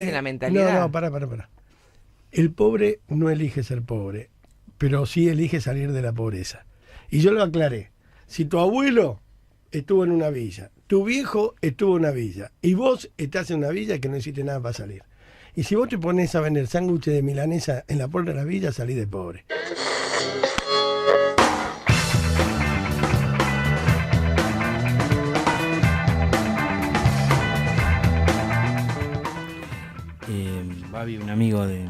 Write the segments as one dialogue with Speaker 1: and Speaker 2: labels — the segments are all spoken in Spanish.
Speaker 1: en la
Speaker 2: No,
Speaker 1: mentalidad.
Speaker 2: pará. El pobre no elige ser pobre, pero sí elige salir de la pobreza. Y yo lo aclaré. Si tu abuelo estuvo en una villa, tu viejo estuvo en una villa, y vos estás en una villa que no hiciste nada para salir. Y si vos te pones a vender sándwiches de milanesa en la puerta de la villa, salís de pobre.
Speaker 3: Babi, un amigo de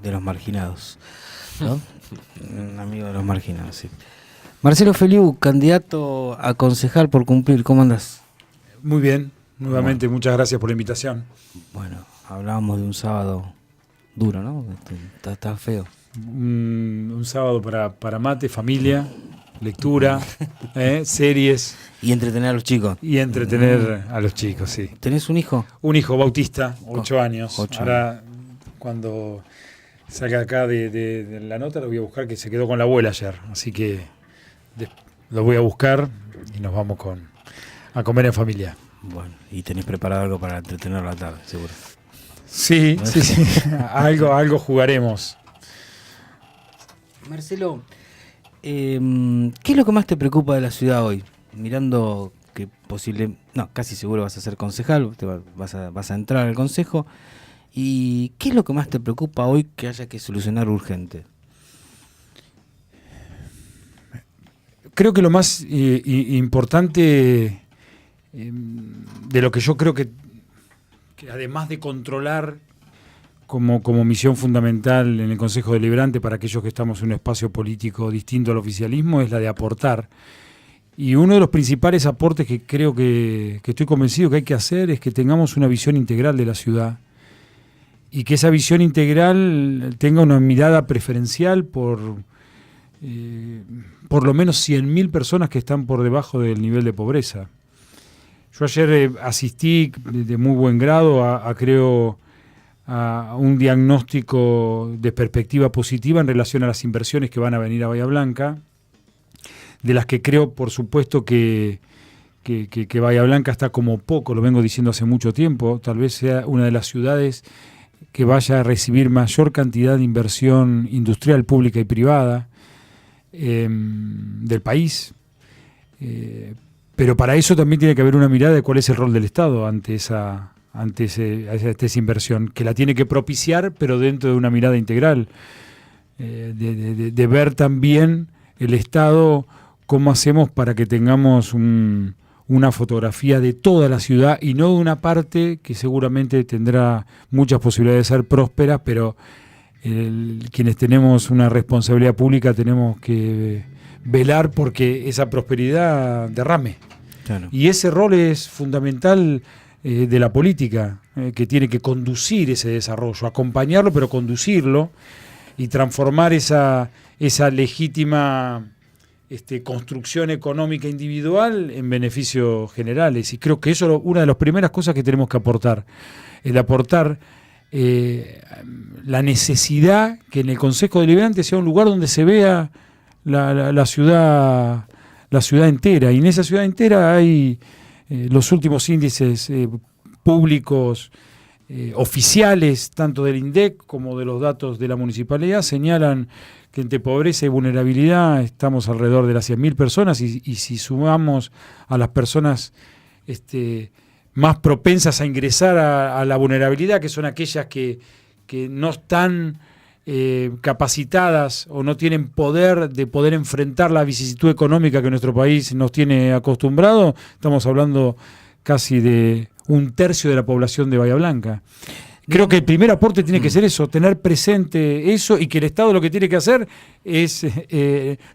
Speaker 3: los marginados, ¿no? Un amigo de los marginados, sí. Marcelo Feliu, candidato a concejal por cumplir, ¿cómo andás?
Speaker 4: Muy bien, nuevamente muchas gracias por la invitación.
Speaker 3: Bueno, hablábamos de un sábado duro, ¿no? Está feo.
Speaker 4: Un sábado para mate, familia, lectura, series
Speaker 3: Y entretener a los chicos.
Speaker 4: y entretener a los chicos, sí.
Speaker 3: ¿Tenés un hijo?
Speaker 4: Un hijo bautista, 8 años.
Speaker 3: 8
Speaker 4: Ahora, cuando salga acá de la nota, lo voy a buscar, que se quedó con la abuela ayer. Así que lo voy a buscar y nos vamos a comer en familia.
Speaker 3: Bueno, y tenés preparado algo para entretener la tarde, seguro.
Speaker 4: Sí. algo jugaremos.
Speaker 3: Marcelo, ¿qué es lo que más te preocupa de la ciudad hoy? Mirando que casi seguro vas a ser concejal, vas a entrar al consejo. ¿Y qué es lo que más te preocupa hoy que haya que solucionar urgente?
Speaker 4: Creo que lo más importante de lo que yo creo que además de controlar como misión fundamental en el Consejo Deliberante para aquellos que estamos en un espacio político distinto al oficialismo, es la de aportar. Y uno de los principales aportes que creo que estoy convencido que hay que hacer es que tengamos una visión integral de la ciudad y que esa visión integral tenga una mirada preferencial por lo menos 100.000 personas que están por debajo del nivel de pobreza. Yo ayer asistí de muy buen grado creo, a un diagnóstico de perspectiva positiva en relación a las inversiones que van a venir a Bahía Blanca, de las que creo, por supuesto, que Bahía Blanca está como poco, lo vengo diciendo hace mucho tiempo, tal vez sea una de las ciudades que vaya a recibir mayor cantidad de inversión industrial, pública y privada del país. Pero para eso también tiene que haber una mirada de cuál es el rol del Estado ante esa inversión, que la tiene que propiciar, pero dentro de una mirada integral, de ver también el Estado, cómo hacemos para que tengamos una fotografía de toda la ciudad y no de una parte que seguramente tendrá muchas posibilidades de ser próspera, pero quienes tenemos una responsabilidad pública tenemos que velar porque esa prosperidad derrame.
Speaker 3: Claro.
Speaker 4: Y ese rol es fundamental de la política, que tiene que conducir ese desarrollo, acompañarlo, pero conducirlo y transformar esa legítima construcción económica individual en beneficios generales. Y creo que eso es una de las primeras cosas que tenemos que aportar, el aportar la necesidad que en el Consejo Deliberante sea un lugar donde se vea la ciudad entera, y en esa ciudad entera hay los últimos índices públicos oficiales, tanto del INDEC como de los datos de la municipalidad, señalan que entre pobreza y vulnerabilidad estamos alrededor de las 100.000 personas, y si sumamos a las personas más propensas a ingresar a la vulnerabilidad, que son aquellas que no están capacitadas o no tienen poder de poder enfrentar la vicisitud económica que nuestro país nos tiene acostumbrado, estamos hablando casi de 1/3 de la población de Bahía Blanca. Creo que el primer aporte tiene que ser eso, tener presente eso, y que el Estado lo que tiene que hacer es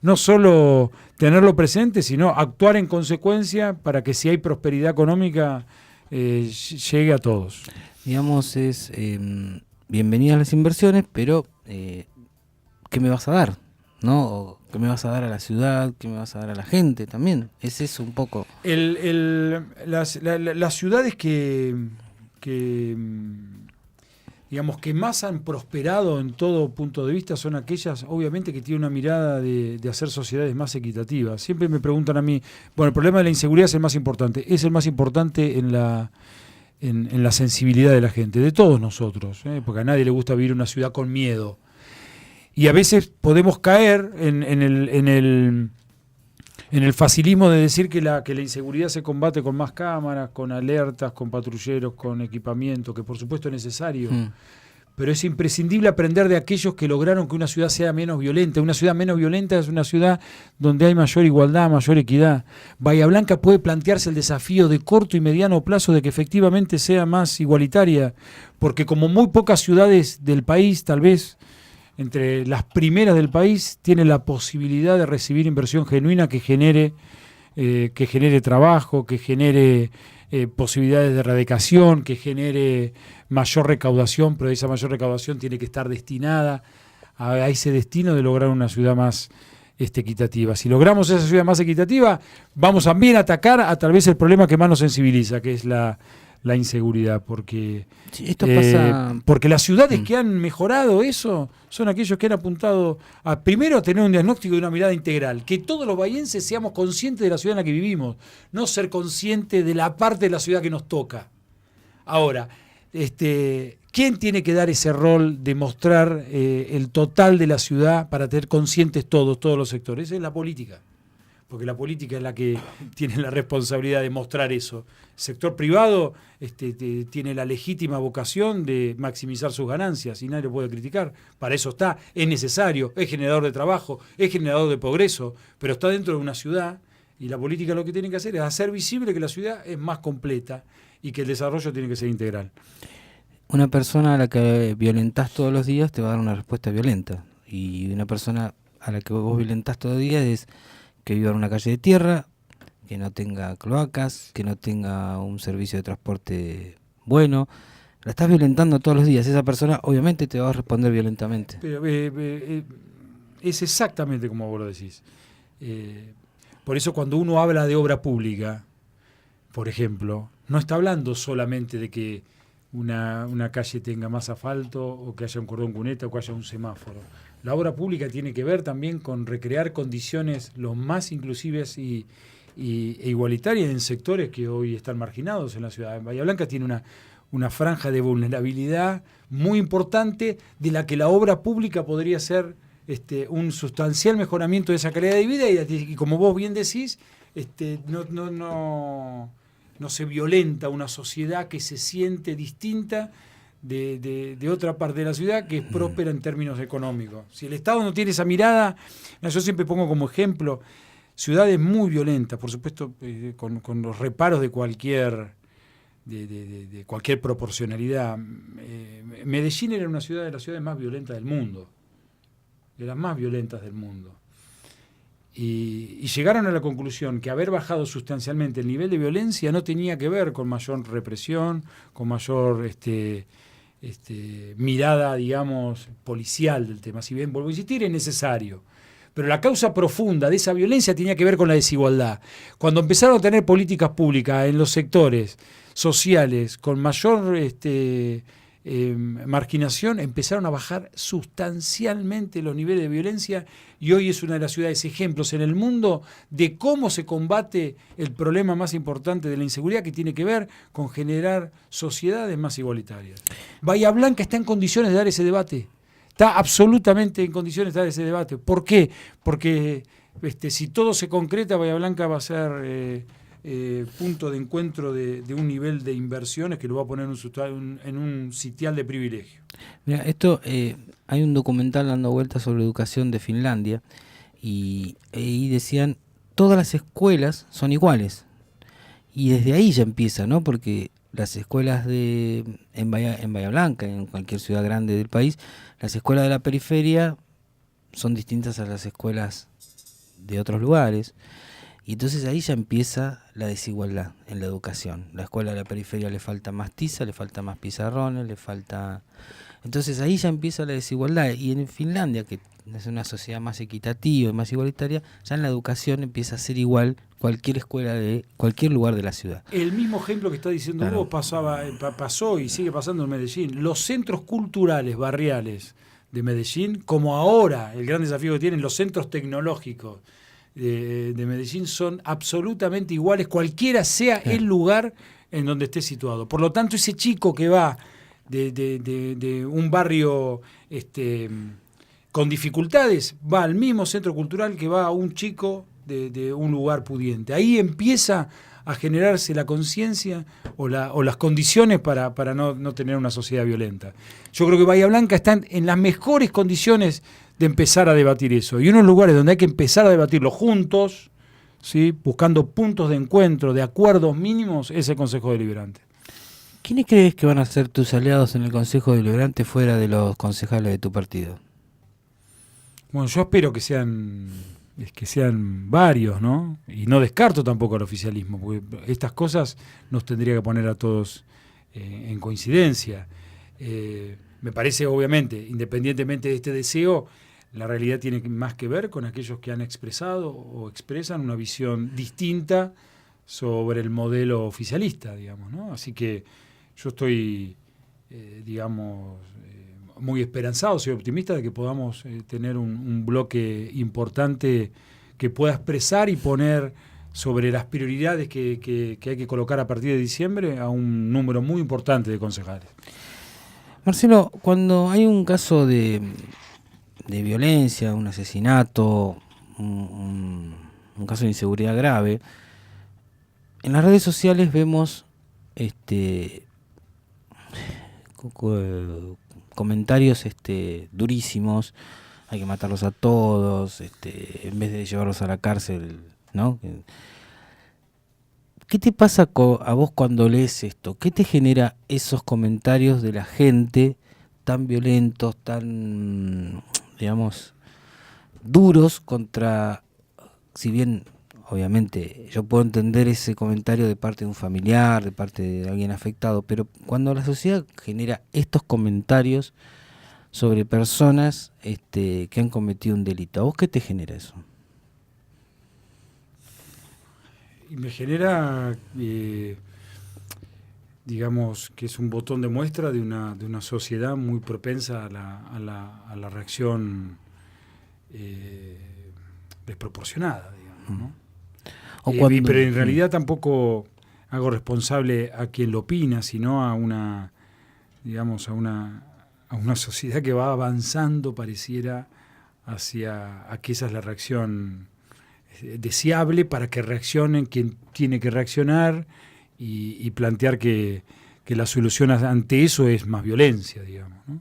Speaker 4: no solo tenerlo presente, sino actuar en consecuencia para que si hay prosperidad económica llegue a todos.
Speaker 3: Digamos, es bienvenidas las inversiones, pero ¿qué me vas a dar? ¿No? O, ¿qué me vas a dar a la ciudad? ¿Qué me vas a dar a la gente también? Es eso un poco.
Speaker 4: Las ciudades que digamos que más han prosperado en todo punto de vista son aquellas, obviamente, que tienen una mirada de hacer sociedades más equitativas. Siempre me preguntan a mí, bueno, el problema de la inseguridad es el más importante. Es el más importante en en la sensibilidad de la gente, de todos nosotros, porque a nadie le gusta vivir una ciudad con miedo. Y a veces podemos caer en el facilismo de decir que la inseguridad se combate con más cámaras, con alertas, con patrulleros, con equipamiento, que por supuesto es necesario. Pero es imprescindible aprender de aquellos que lograron que una ciudad sea menos violenta. Una ciudad menos violenta es una ciudad donde hay mayor igualdad, mayor equidad. Bahía Blanca puede plantearse el desafío de corto y mediano plazo de que efectivamente sea más igualitaria, porque como muy pocas ciudades del país, tal vez entre las primeras del país, tiene la posibilidad de recibir inversión genuina que genere trabajo, que genere posibilidades de erradicación, que genere mayor recaudación, pero esa mayor recaudación tiene que estar destinada a ese destino de lograr una ciudad más equitativa. Si logramos esa ciudad más equitativa, vamos también a atacar a tal vez el problema que más nos sensibiliza, que es la inseguridad, porque
Speaker 3: sí, esto pasa...
Speaker 4: porque las ciudades que han mejorado eso son aquellos que han apuntado primero a tener un diagnóstico y una mirada integral, que todos los bahienses seamos conscientes de la ciudad en la que vivimos, no ser conscientes de la parte de la ciudad que nos toca. Ahora, ¿quién tiene que dar ese rol de mostrar el total de la ciudad para tener conscientes todos los sectores? Esa es la política. Porque la política es la que tiene la responsabilidad de mostrar eso. El sector privado tiene la legítima vocación de maximizar sus ganancias y nadie lo puede criticar. Para eso está, es necesario, es generador de trabajo, es generador de progreso, pero está dentro de una ciudad y la política lo que tiene que hacer es hacer visible que la ciudad es más completa y que el desarrollo tiene que ser integral.
Speaker 3: Una persona a la que violentás todos los días te va a dar una respuesta violenta. Y una persona a la que vos violentás todos los días es que viva en una calle de tierra, que no tenga cloacas, que no tenga un servicio de transporte bueno. La estás violentando todos los días. Esa persona obviamente te va a responder violentamente.
Speaker 4: Pero es exactamente como vos lo decís. Por eso cuando uno habla de obra pública, por ejemplo, no está hablando solamente de que una calle tenga más asfalto o que haya un cordón cuneta o que haya un semáforo. La obra pública tiene que ver también con recrear condiciones lo más inclusivas e igualitarias en sectores que hoy están marginados en la ciudad. Bahía Blanca tiene una franja de vulnerabilidad muy importante de la que la obra pública podría ser un sustancial mejoramiento de esa calidad de vida y como vos bien decís, no se violenta una sociedad que se siente distinta de otra parte de la ciudad que es próspera en términos económicos. Si el Estado no tiene esa mirada, yo siempre pongo como ejemplo ciudades muy violentas, por supuesto con los reparos de cualquier proporcionalidad. Medellín era una ciudad de las ciudades más violentas del mundo, de las más violentas del mundo. Y llegaron a la conclusión que haber bajado sustancialmente el nivel de violencia no tenía que ver con mayor represión, con mayor mirada, digamos, policial del tema. Si bien, vuelvo a insistir, es necesario. Pero la causa profunda de esa violencia tenía que ver con la desigualdad. Cuando empezaron a tener políticas públicas en los sectores sociales con mayor marginación, empezaron a bajar sustancialmente los niveles de violencia y hoy es una de las ciudades ejemplos en el mundo de cómo se combate el problema más importante de la inseguridad, que tiene que ver con generar sociedades más igualitarias. Bahía Blanca está en condiciones de dar ese debate, está absolutamente en condiciones de dar ese debate. ¿Por qué? Porque si todo se concreta, Bahía Blanca va a ser punto de encuentro de un nivel de inversiones que lo va a poner en un sitial de privilegio.
Speaker 3: Mira, hay un documental dando vueltas sobre educación de Finlandia y decían todas las escuelas son iguales y desde ahí ya empieza, ¿no? Porque las escuelas en Bahía Blanca, en cualquier ciudad grande del país, las escuelas de la periferia son distintas a las escuelas de otros lugares. Y entonces ahí ya empieza la desigualdad en la educación. La escuela de la periferia le falta más tiza, le falta más pizarrones, le falta... Entonces ahí ya empieza la desigualdad. Y en Finlandia, que es una sociedad más equitativa y más igualitaria, ya en la educación empieza a ser igual cualquier escuela de cualquier lugar de la ciudad.
Speaker 4: El mismo ejemplo que está diciendo vos pasó y sigue pasando en Medellín. Los centros culturales barriales de Medellín, como ahora el gran desafío que tienen los centros tecnológicos de Medellín, son absolutamente iguales, cualquiera sea el lugar en donde esté situado. Por lo tanto, ese chico que va de un barrio con dificultades, va al mismo centro cultural que va a un chico de un lugar pudiente. Ahí empieza a generarse la conciencia o las condiciones para no tener una sociedad violenta. Yo creo que Bahía Blanca está en las mejores condiciones de empezar a debatir eso. Y unos lugares donde hay que empezar a debatirlo juntos, ¿sí? Buscando puntos de encuentro, de acuerdos mínimos, es el Consejo Deliberante.
Speaker 3: ¿Quiénes crees que van a ser tus aliados en el Consejo Deliberante fuera de los concejales de tu partido?
Speaker 4: Bueno, yo espero que sean varios, ¿no? Y no descarto tampoco el oficialismo, porque estas cosas nos tendría que poner a todos en coincidencia. Me parece, obviamente, independientemente de este deseo, la realidad tiene más que ver con aquellos que han expresado o expresan una visión distinta sobre el modelo oficialista, digamos, ¿no? Así que yo estoy, muy esperanzado, soy optimista de que podamos tener un bloque importante que pueda expresar y poner sobre las prioridades que hay que colocar a partir de diciembre a un número muy importante de concejales.
Speaker 3: Marcelo, cuando hay un caso de violencia, un asesinato, un caso de inseguridad grave, en las redes sociales vemos comentarios durísimos, hay que matarlos a todos, en vez de llevarlos a la cárcel, ¿no? ¿Qué te pasa a vos cuando lees esto? ¿Qué te genera esos comentarios de la gente tan violentos, tan, digamos, duros contra, si bien obviamente yo puedo entender ese comentario de parte de un familiar, de parte de alguien afectado, pero cuando la sociedad genera estos comentarios sobre personas que han cometido un delito, ¿a vos qué te genera eso?
Speaker 4: Y me genera, digamos, que es un botón de muestra de una sociedad muy propensa a la reacción desproporcionada, digamos, ¿no? Pero en realidad tampoco hago responsable a quien lo opina, sino a una sociedad que va avanzando, pareciera, hacia a que esa es la reacción deseable para que reaccionen quien tiene que reaccionar y plantear que la solución ante eso es más violencia, digamos, ¿no?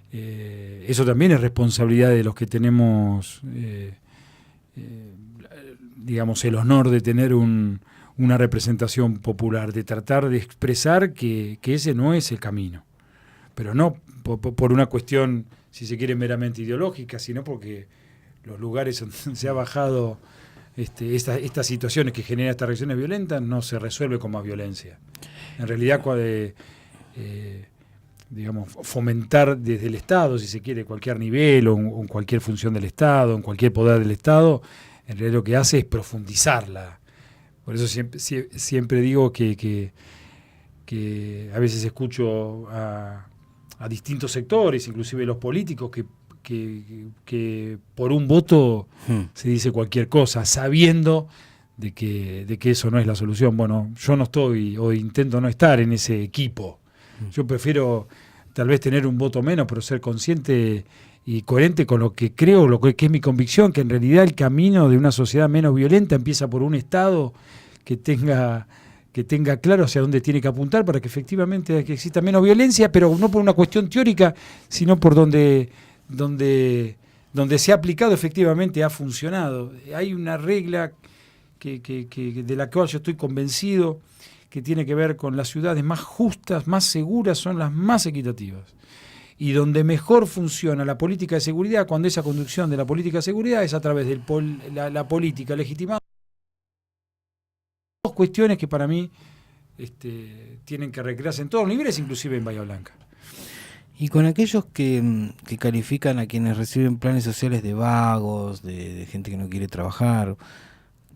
Speaker 4: Eso también es responsabilidad de los que tenemos digamos, el honor de tener una representación popular, de tratar de expresar que ese no es el camino, pero no por una cuestión, si se quiere, meramente ideológica, sino porque los lugares donde se ha bajado estas situaciones que generan estas reacciones violentas no se resuelve con más violencia. En realidad, digamos, fomentar desde el Estado, si se quiere, cualquier nivel o en cualquier función del Estado, en cualquier poder del Estado, en realidad lo que hace es profundizarla. Por eso siempre digo que a veces escucho a distintos sectores, inclusive los políticos, que por un voto se dice cualquier cosa, sabiendo de que eso no es la solución. Bueno, yo no estoy, o intento no estar en ese equipo. Yo prefiero tal vez tener un voto menos, pero ser consciente y coherente con lo que creo, lo que es mi convicción, que en realidad el camino de una sociedad menos violenta empieza por un Estado que tenga claro hacia dónde tiene que apuntar para que efectivamente exista menos violencia, pero no por una cuestión teórica, sino por donde se ha aplicado efectivamente ha funcionado. Hay una regla de la cual yo estoy convencido, que tiene que ver con las ciudades más justas, más seguras, son las más equitativas. Y donde mejor funciona la política de seguridad, cuando esa conducción de la política de seguridad es a través de la política legitimada. Dos cuestiones que para mí tienen que recrearse en todos los niveles, inclusive en Bahía Blanca.
Speaker 3: Y con aquellos que califican a quienes reciben planes sociales de vagos, de gente que no quiere trabajar,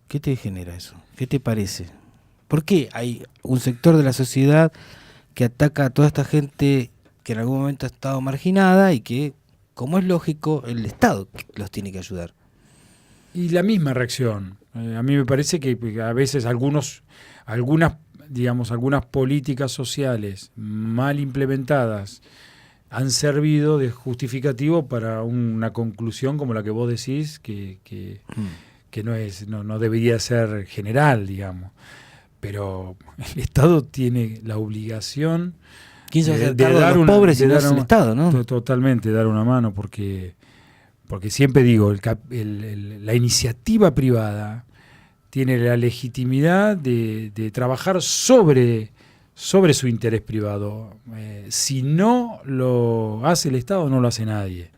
Speaker 3: ¿qué te genera eso? ¿Qué te parece? ¿Por qué hay un sector de la sociedad que ataca a toda esta gente que en algún momento ha estado marginada y que, como es lógico, el Estado los tiene que ayudar?
Speaker 4: Y la misma reacción. A mí me parece que a veces algunas digamos, algunas políticas sociales mal implementadas han servido de justificativo para una conclusión como la que vos decís, que no debería ser general, digamos. Pero el Estado tiene la obligación
Speaker 3: ¿Quién se va a hacer cargo de los pobres si no es el Estado, no?
Speaker 4: Totalmente, dar una mano, porque siempre digo, la iniciativa privada tiene la legitimidad de trabajar sobre su interés privado. Si no lo hace el Estado, no lo hace nadie.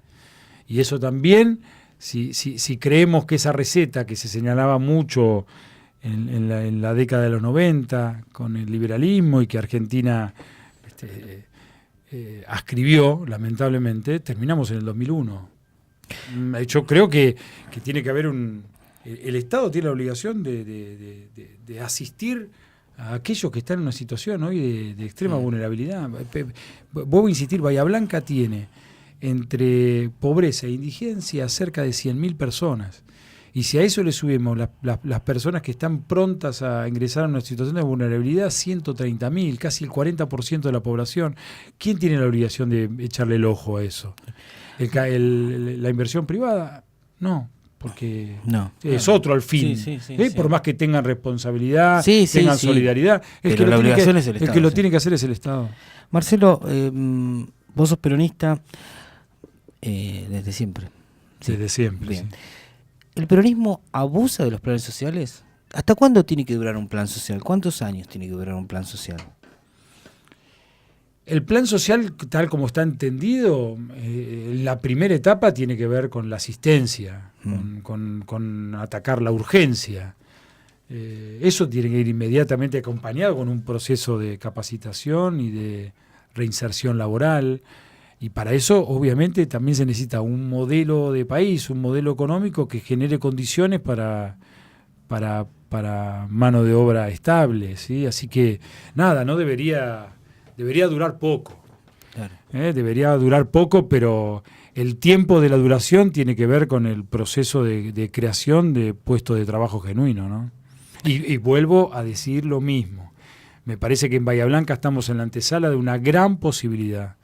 Speaker 4: Y eso también, si creemos que esa receta que se señalaba mucho en la década de los 90 con el liberalismo y que Argentina ascribió, lamentablemente, terminamos en el 2001. Yo creo que tiene que haber el Estado tiene la obligación de asistir a aquellos que están en una situación hoy de extrema vulnerabilidad. Vuelvo a insistir, Bahía Blanca tiene entre pobreza e indigencia cerca de 100.000 personas. Y si a eso le subimos las personas que están prontas a ingresar a una situación de vulnerabilidad, 130.000, casi el 40% de la población, ¿quién tiene la obligación de echarle el ojo a eso? ¿La inversión privada? No. Porque es otro al fin. Sí. Por más que tengan responsabilidad, tengan solidaridad, el que lo tiene que hacer es el Estado.
Speaker 3: Marcelo, vos sos peronista desde siempre.
Speaker 4: Desde siempre.
Speaker 3: Bien. ¿El peronismo abusa de los planes sociales? ¿Hasta cuándo tiene que durar un plan social? ¿Cuántos años tiene que durar un plan social?
Speaker 4: El plan social, tal como está entendido, la primera etapa tiene que ver con la asistencia, con atacar la urgencia. Eso tiene que ir inmediatamente acompañado con un proceso de capacitación y de reinserción laboral. Y para eso, obviamente, también se necesita un modelo de país, un modelo económico que genere condiciones para mano de obra estable, ¿sí? Así que, nada, no debería durar poco. Claro. Debería durar poco, pero el tiempo de la duración tiene que ver con el proceso de creación de puestos de trabajo genuino, ¿no? Y vuelvo a decir lo mismo. Me parece que en Bahía Blanca estamos en la antesala de una gran posibilidad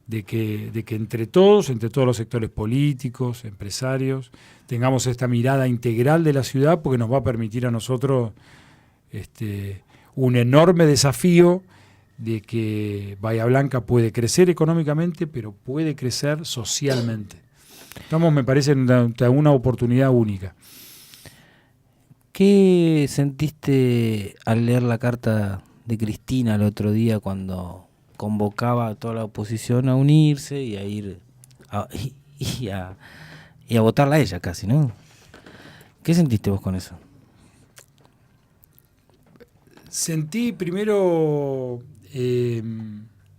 Speaker 4: de que entre todos los sectores políticos, empresarios, tengamos esta mirada integral de la ciudad, porque nos va a permitir a nosotros un enorme desafío de que Bahía Blanca puede crecer económicamente, pero puede crecer socialmente. Estamos, me parece, ante una oportunidad única.
Speaker 3: ¿Qué sentiste al leer la carta de Cristina el otro día cuando convocaba a toda la oposición a unirse y a ir y a votarla a ella casi, ¿no? ¿Qué sentiste vos con eso?
Speaker 4: Sentí primero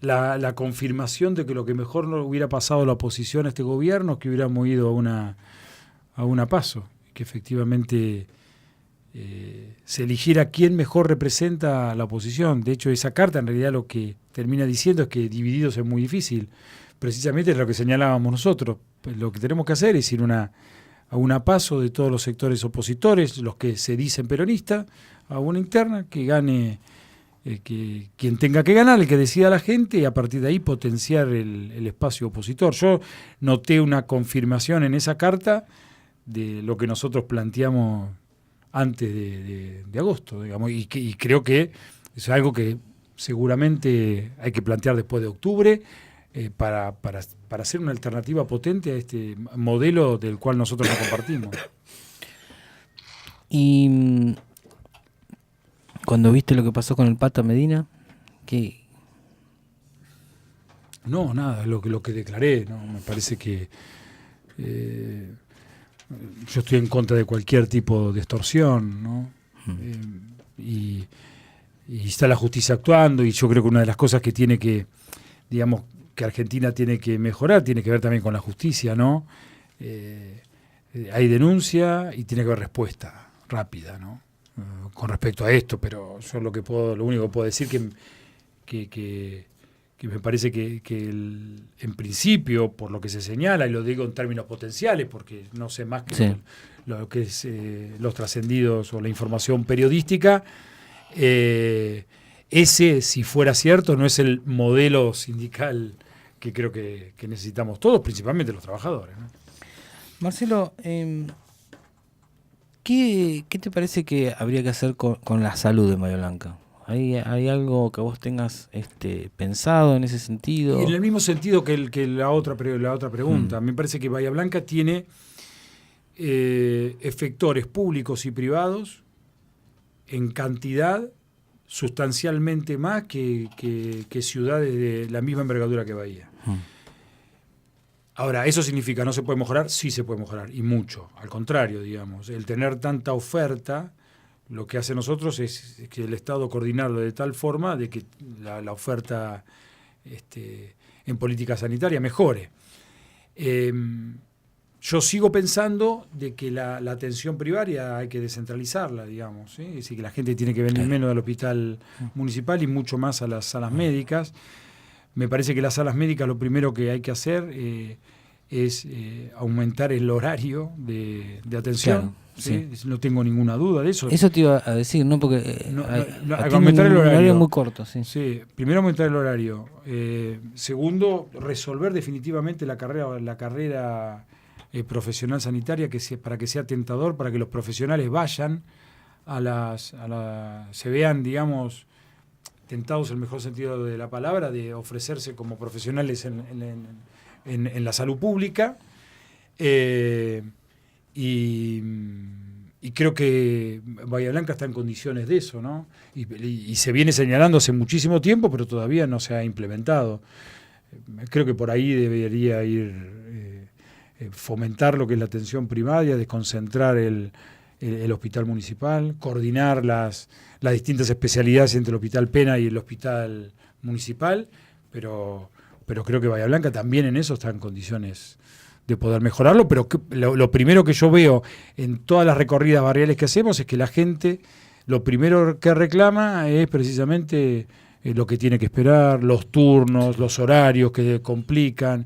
Speaker 4: la confirmación de que lo que mejor no hubiera pasado a la oposición a este gobierno es que hubiéramos ido a una PASO, que efectivamente se eligiera quién mejor representa a la oposición. De hecho, esa carta en realidad lo que termina diciendo es que divididos es muy difícil. Precisamente es lo que señalábamos nosotros. Pues lo que tenemos que hacer es ir a una PASO de todos los sectores opositores, los que se dicen peronistas, a una interna que gane quien tenga que ganar, el que decida la gente, y a partir de ahí potenciar el espacio opositor. Yo noté una confirmación en esa carta de lo que nosotros planteamos antes de agosto, digamos, y creo que es algo que seguramente hay que plantear después de octubre para hacer una alternativa potente a este modelo del cual nosotros no compartimos.
Speaker 3: Y cuando viste lo que pasó con el Pata Medina, ¿qué?
Speaker 4: No, nada, lo que declaré, ¿no? Me parece que yo estoy en contra de cualquier tipo de extorsión, ¿no? Y está la justicia actuando, y yo creo que una de las cosas que tiene que, digamos, que Argentina tiene que mejorar, tiene que ver también con la justicia, ¿no? Hay denuncia y tiene que haber respuesta rápida, ¿no? Con respecto a esto, pero yo lo único que puedo decir que me parece que en principio, por lo que se señala, y lo digo en términos potenciales, porque no sé más que lo que es los trascendidos o la información periodística, ese, si fuera cierto, no es el modelo sindical que creo que necesitamos todos, principalmente los trabajadores, ¿no?
Speaker 3: Marcelo, ¿qué te parece que habría que hacer con la salud de Bahía Blanca? ¿Hay algo que vos tengas pensado en ese sentido?
Speaker 4: Y en el mismo sentido que la otra pregunta. Me parece que Bahía Blanca tiene efectores públicos y privados en cantidad sustancialmente más que ciudades de la misma envergadura que Bahía. Ahora, ¿eso significa no se puede mejorar? Sí se puede mejorar, y mucho. Al contrario, digamos, el tener tanta oferta, lo que hace nosotros es que el Estado coordinarlo de tal forma de que la oferta en política sanitaria mejore. Yo sigo pensando de que la atención primaria hay que descentralizarla, digamos, ¿sí? Es decir, que la gente tiene que venir menos al hospital municipal y mucho más a las salas médicas. Me parece que las salas médicas lo primero que hay que hacer es aumentar el horario de atención.
Speaker 3: Claro,
Speaker 4: ¿sí?
Speaker 3: sí.
Speaker 4: No tengo ninguna duda de eso.
Speaker 3: Eso te iba a decir, ¿no? Porque
Speaker 4: hay que aumentar el horario.
Speaker 3: Muy corto, sí.
Speaker 4: Sí, primero aumentar el horario. Segundo, resolver definitivamente la carrera profesional sanitaria, para que sea tentador, para que los profesionales vayan se vean, digamos, tentados en el mejor sentido de la palabra, de ofrecerse como profesionales en la salud pública. Y creo que Bahía Blanca está en condiciones de eso, ¿no? Y se viene señalando hace muchísimo tiempo, pero todavía no se ha implementado. Creo que por ahí debería ir fomentar lo que es la atención primaria, desconcentrar el hospital municipal, coordinar las distintas especialidades entre el hospital Pena y el hospital municipal, pero creo que Bahía Blanca también en eso está en condiciones de poder mejorarlo, pero lo primero que yo veo en todas las recorridas barriales que hacemos es que la gente lo primero que reclama es precisamente lo que tiene que esperar, los turnos, los horarios que complican,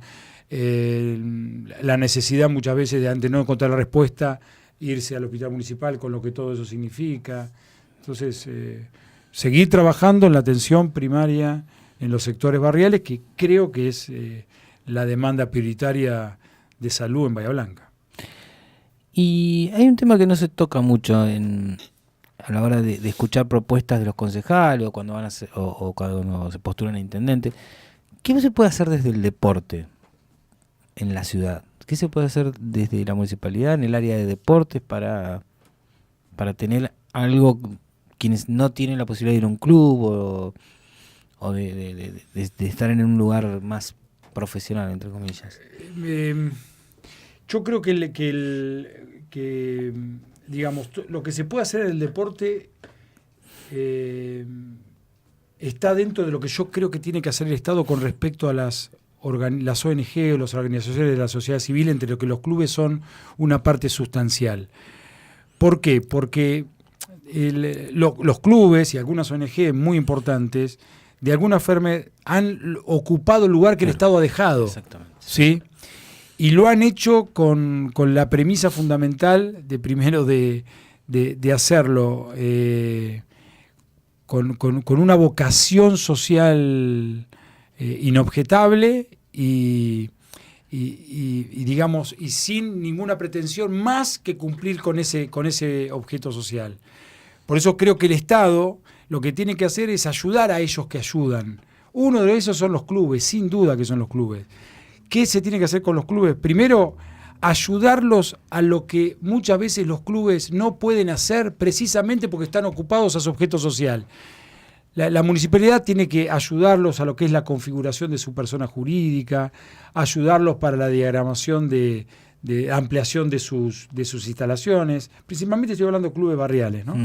Speaker 4: la necesidad muchas veces de, ante no encontrar la respuesta, irse al hospital municipal con lo que todo eso significa. Entonces, seguir trabajando en la atención primaria en los sectores barriales, que creo que es la demanda prioritaria de salud en Bahía Blanca.
Speaker 3: Y hay un tema que no se toca mucho a la hora de escuchar propuestas de los concejales o cuando van o cuando se postulan a intendente. ¿Qué se puede hacer desde el deporte en la ciudad? ¿Qué se puede hacer desde la municipalidad en el área de deportes para tener algo, quienes no tienen la posibilidad de ir a un club o de estar en un lugar más profesional, entre comillas?
Speaker 4: Yo creo que digamos, lo que se puede hacer en el deporte está dentro de lo que yo creo que tiene que hacer el Estado con respecto a las ONG o las organizaciones de la sociedad civil, entre lo que los clubes son una parte sustancial. ¿Por qué? Porque los clubes y algunas ONG muy importantes de alguna forma han ocupado el lugar que el Estado ha dejado.
Speaker 3: Exactamente.
Speaker 4: ¿Sí? Y lo han hecho con la premisa fundamental de primero de hacerlo con una vocación social inobjetable y digamos, y sin ninguna pretensión más que cumplir con ese objeto social. Por eso creo que el Estado lo que tiene que hacer es ayudar a ellos que ayudan. Uno de esos son los clubes, sin duda que son los clubes. ¿Qué se tiene que hacer con los clubes? Primero, ayudarlos a lo que muchas veces los clubes no pueden hacer precisamente porque están ocupados a su objeto social. La municipalidad tiene que ayudarlos a lo que es la configuración de su persona jurídica, ayudarlos para la diagramación de ampliación de sus instalaciones. Principalmente estoy hablando de clubes barriales, ¿no?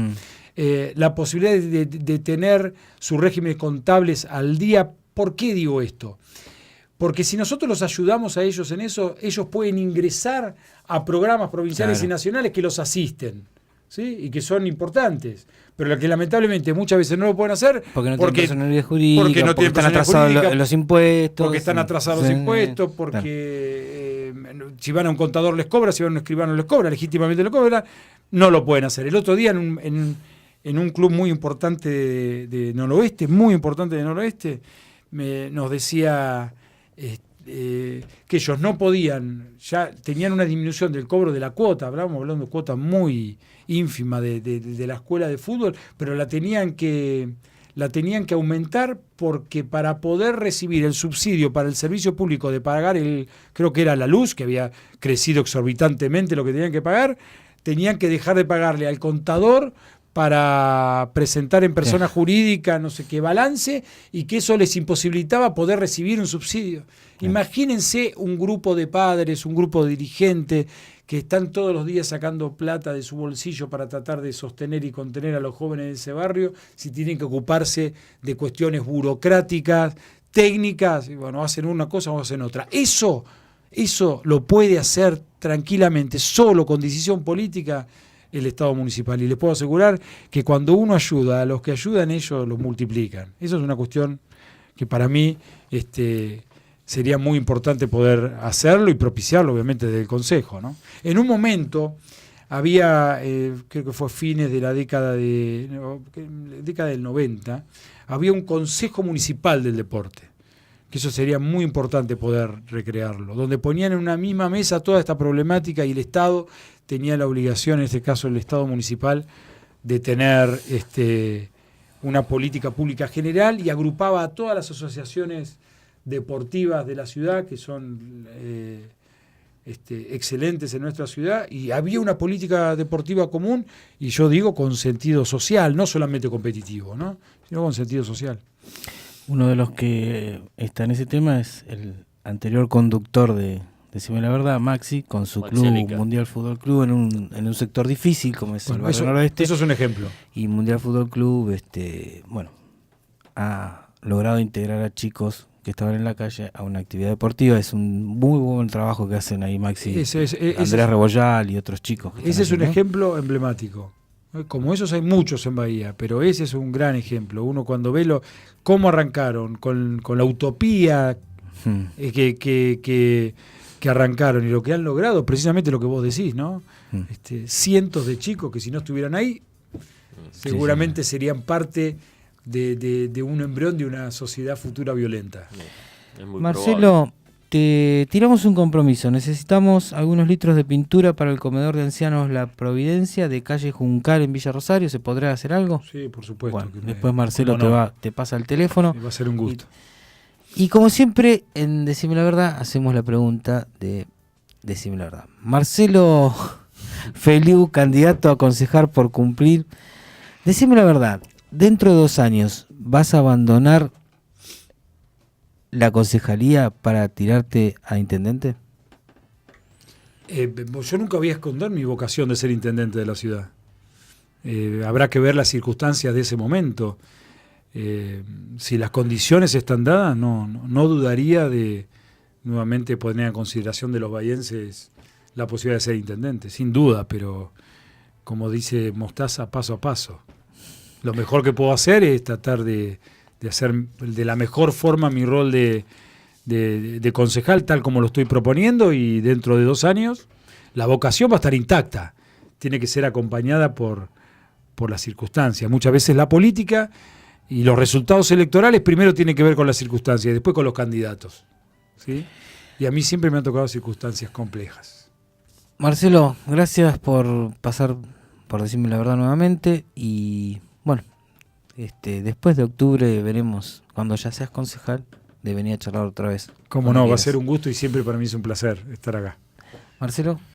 Speaker 4: La posibilidad de tener sus regímenes contables al día. ¿Por qué digo esto? Porque si nosotros los ayudamos a ellos en eso, ellos pueden ingresar a programas provinciales y nacionales que los asisten, ¿sí? Y que son importantes, pero que lamentablemente muchas veces no lo pueden hacer
Speaker 3: porque no tienen personalidad jurídica,
Speaker 4: porque
Speaker 3: están atrasados los impuestos.
Speaker 4: Porque están atrasados los impuestos, porque si van a un contador les cobra, si van a un escribano les cobra, legítimamente les cobra, no lo pueden hacer. El otro día en en un club muy importante de Noroeste, muy importante de Noroeste, nos decía que ellos no podían, ya tenían una disminución del cobro de la cuota, hablando de cuota muy ínfima de la escuela de fútbol, pero la tenían que aumentar porque para poder recibir el subsidio para el servicio público de pagar creo que era la luz, que había crecido exorbitantemente lo que tenían que pagar, tenían que dejar de pagarle al contador para presentar en persona jurídica no sé qué balance, y que eso les imposibilitaba poder recibir un subsidio. Imagínense un grupo de padres, un grupo de dirigentes que están todos los días sacando plata de su bolsillo para tratar de sostener y contener a los jóvenes de ese barrio, si tienen que ocuparse de cuestiones burocráticas, técnicas, y bueno, hacen una cosa o hacen otra. Eso lo puede hacer tranquilamente, solo con decisión política, el Estado municipal. Y les puedo asegurar que cuando uno ayuda a los que ayudan, ellos lo multiplican. Eso es una cuestión que para mí sería muy importante poder hacerlo y propiciarlo, obviamente, desde el Consejo, ¿no? En un momento había, creo que fue fines de la década del 90, había un Consejo Municipal del Deporte, que eso sería muy importante poder recrearlo, donde ponían en una misma mesa toda esta problemática y el Estado tenía la obligación, en este caso el Estado municipal, de tener una política pública general, y agrupaba a todas las asociaciones deportivas de la ciudad, que son excelentes en nuestra ciudad, y había una política deportiva común, y yo digo con sentido social, no solamente competitivo, ¿no?, sino con sentido social.
Speaker 3: Uno de los que está en ese tema es el anterior conductor de Decime la Verdad, Maxi, con su club Mundial Fútbol Club en un sector difícil como es el barrio noroeste.
Speaker 4: Eso es un ejemplo.
Speaker 3: Y Mundial Fútbol Club ha logrado integrar a chicos que estaban en la calle a una actividad deportiva. Es un muy buen trabajo que hacen ahí Maxi, Andrés Rebollal y otros chicos.
Speaker 4: Ese es un ejemplo emblemático. Como esos hay muchos en Bahía, pero ese es un gran ejemplo. Uno cuando ve cómo arrancaron, con la utopía que arrancaron y lo que han logrado, precisamente lo que vos decís, ¿no? Cientos de chicos que si no estuvieran ahí, seguramente serían parte de un embrión de una sociedad futura violenta.
Speaker 3: Es muy Marcelo, probable. Te tiramos un compromiso. Necesitamos algunos litros de pintura para el comedor de ancianos La Providencia de calle Juncal en Villa Rosario. ¿Se podrá hacer algo?
Speaker 4: Sí, por supuesto.
Speaker 3: Bueno, después Marcelo te pasa el teléfono.
Speaker 4: Va a ser un gusto.
Speaker 3: Y como siempre, en Decime la Verdad, hacemos la pregunta de Decime la Verdad. Marcelo Feliu, candidato a concejal por cumplir. Decime la verdad, dentro de 2 años, ¿vas a abandonar la concejalía para tirarte a intendente?
Speaker 4: Yo nunca voy a esconder mi vocación de ser intendente de la ciudad. Habrá que ver las circunstancias de ese momento. Si las condiciones están dadas, no dudaría de nuevamente poner en consideración de los bahienses la posibilidad de ser intendente, sin duda, pero como dice Mostaza, paso a paso. Lo mejor que puedo hacer es tratar de hacer de la mejor forma mi rol de concejal, tal como lo estoy proponiendo, y dentro de 2 años la vocación va a estar intacta. Tiene que ser acompañada por las circunstancias. Muchas veces la política y los resultados electorales primero tienen que ver con las circunstancias y después con los candidatos, ¿sí? Y a mí siempre me han tocado circunstancias complejas.
Speaker 3: Marcelo, gracias por pasar por Decirme la Verdad nuevamente, y bueno, después de octubre veremos, cuando ya seas concejal, de venir a charlar otra vez.
Speaker 4: Cómo no, va a ser un gusto y siempre para mí es un placer estar acá.
Speaker 3: Marcelo.